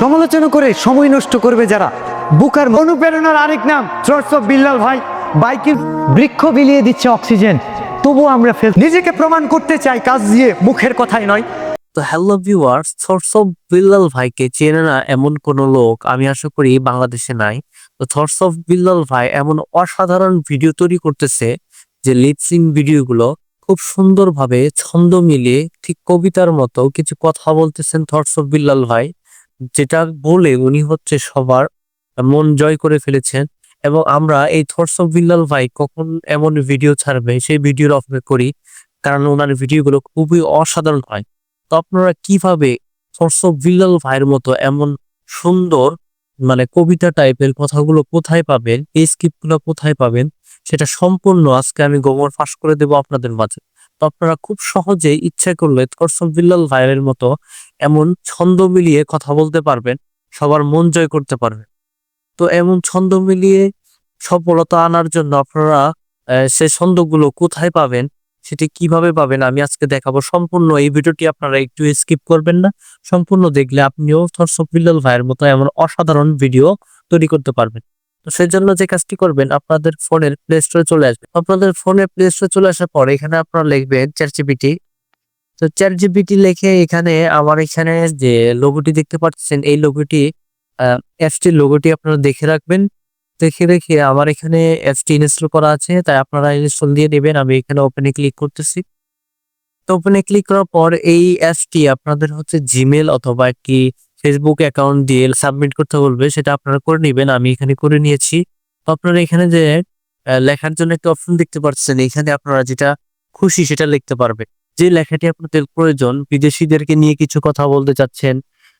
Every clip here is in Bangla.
সমালোচনা করে সময় নষ্ট করবে যারা, বুকার অনুপ্রেরণার আরেক নাম থটস অফ বিল্লাল ভাই। বাইকে বৃক্ষ বিলিয়ে দিচ্ছে অক্সিজেন, তবু আমরা নিজেকে প্রমাণ করতে চাই কাজ দিয়ে, মুখের কথাই নয়। তো hello viewers, thoughts of Billal ভাইকে চেনে না এমন কোন লোক আমি আশা করি বাংলাদেশে নাই। তো থটস অফ বিল্লাল ভাই এমন অসাধারণ ভিডিও তৈরি করতেছে যে লিপসিং ভিডিওগুলো খুব সুন্দরভাবে ছন্দ মিলিয়ে ঠিক কবিতার মতো কিছু কথা বলতেছেন থটস অফ বিল্লাল ভাই, যেটা বলে উনি হচ্ছে সবার মন জয় করে ফেলেছেন। এবং আমরা এই থটস অফ বিল্লাল ভাই কখন এমন ভিডিও ছাড়বে সেই ভিডিওর অপেক্ষা করি, কারণ ওনার ভিডিওগুলো খুবই অসাধারণ হয়। তো আপনারা কিভাবে থটস অফ বিল্লাল ভাইয়ের মতো এমন সুন্দর কবিতা টাইপের কথাগুলো কোথায় পাবেন, এই স্ক্রিপ্টগুলো কোথায় পাবেন, সেটা সম্পূর্ণ আজকে আমি গোমর ফাঁস করে দেব আপনাদের মাঝে। তো আপনারা খুব সহজেই ইচ্ছা করলে থটস অফ বিল্লাল ভাইয়ের মতো এমন ছন্দ মিলিয়ে কথা বলতে পারবেন, সবার মন জয় করতে পারবেন। তো এমন ছন্দ মিলিয়ে সফলতা আনার জন্য আপনারা সেই ছন্দগুলো কোথায় পাবেন, সেটি কিভাবে পাবেন আমি আজকে দেখাবো। সম্পূর্ণ এই ভিডিওটি আপনারা একটু স্কিপ করবেন না, সম্পূর্ণ দেখলে আপনিও থটস অফ বিল্লাল ভাইয়ের মতো এমন অসাধারণ ভিডিও তৈরি করতে পারবেন। তো সেই জন্য যে কাজটি করবেন, আপনাদের ফোনের প্লে স্টোরে চলে আসবে। আপনাদের ফোনে প্লে স্টোরে চলে আসার পর এখানে আপনারা লিখবেন চ্যাট জিপিটি। তো চ্যাট জিপিটি লিখে এখানে আমার এখানে যে লোগোটি দেখতে পাচ্ছেন, এই লোগোটি অ্যাপসটির লোগোটি আপনারা দেখে রাখবেন। দেখে রেখে আমার এখানে অ্যাপসটি ইনস্টল করা আছে, তাই আপনারা ইনস্টল দিয়ে নেবেন। আমি এখানে ওপেনে ক্লিক করতেছি। তো ওপেনে ক্লিক করার পর এই অ্যাপসটি আপনাদের হচ্ছে জিমেল অথবা একটি ফেসবুক অ্যাকাউন্ট দিয়ে সাবমিট করতে বলবে, সেটা আপনারা করে নেবেন। আমি এখানে করে নিয়েছি। তো আপনারা এখানে যে লেখার জন্য একটা অপশন দেখতে পাচ্ছেন, এখানে আপনারা যেটা খুশি সেটা লিখতে পারবেন। যে লেখাটি আপনাদের প্রয়োজন, বিদেশিদেরকে নিয়ে কিছু কথা বলতে চাচ্ছেন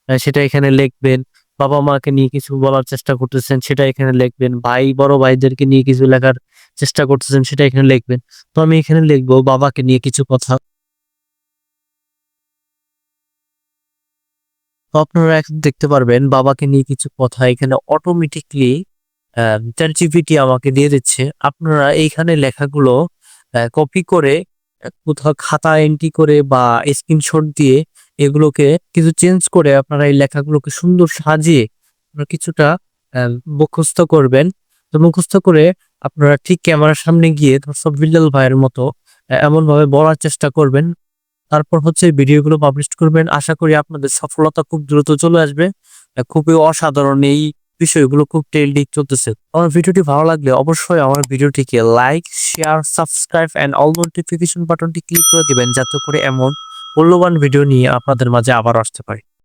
সেটা এখানে লিখবেন। বাবা মাকে নিয়ে কিছু বলার চেষ্টা করতেছেন সেটা এখানে লিখবেন। ভাই বড় ভাইদেরকে নিয়ে কিছু লেখার চেষ্টা করতেছেন সেটা এখানে লিখবেন। তো আমি এখানে লিখবো বাবাকে নিয়ে কিছু কথা। তো আপনারা এখন দেখতে পারবেন বাবাকে নিয়ে কিছু কথা এখানে অটোমেটিকলি চ্যাট জিপিটি আমাকে দিয়ে দিচ্ছে। আপনারা এইখানে লেখাগুলো কপি করে কোথাও খাতা এন্ট্রি করে বা স্ক্রিনশট দিয়ে এগুলোকে কিছু চেঞ্জ করে আপনারা এই লেখাগুলোকে সুন্দর সাজিয়ে আপনারা কিছুটা মুখস্থ করবেন। তো মুখস্থ করে আপনারা ঠিক ক্যামেরার সামনে গিয়ে থটস অফ বিল্লাল ভাইয়ের মতো এমন ভাবে বলার চেষ্টা করবেন। তারপর হচ্ছে ভিডিওগুলো পাবলিশ করবেন। আশা করি আপনাদের সফলতা খুব দ্রুত চলে আসবে। খুবই অসাধারণ এই বিষয়গুলো খুব ট্রেন্ডিং চলতেছে। আমার ভিডিওটি ভালো লাগলে অবশ্যই আমার ভিডিওটিকে like, share, subscribe and all notification বাটনটি ক্লিক করে দিবেন, যাতে করে এমন মূল্যবান ভিডিও নিয়ে আপনাদের মাঝে আবার আসতে পারি।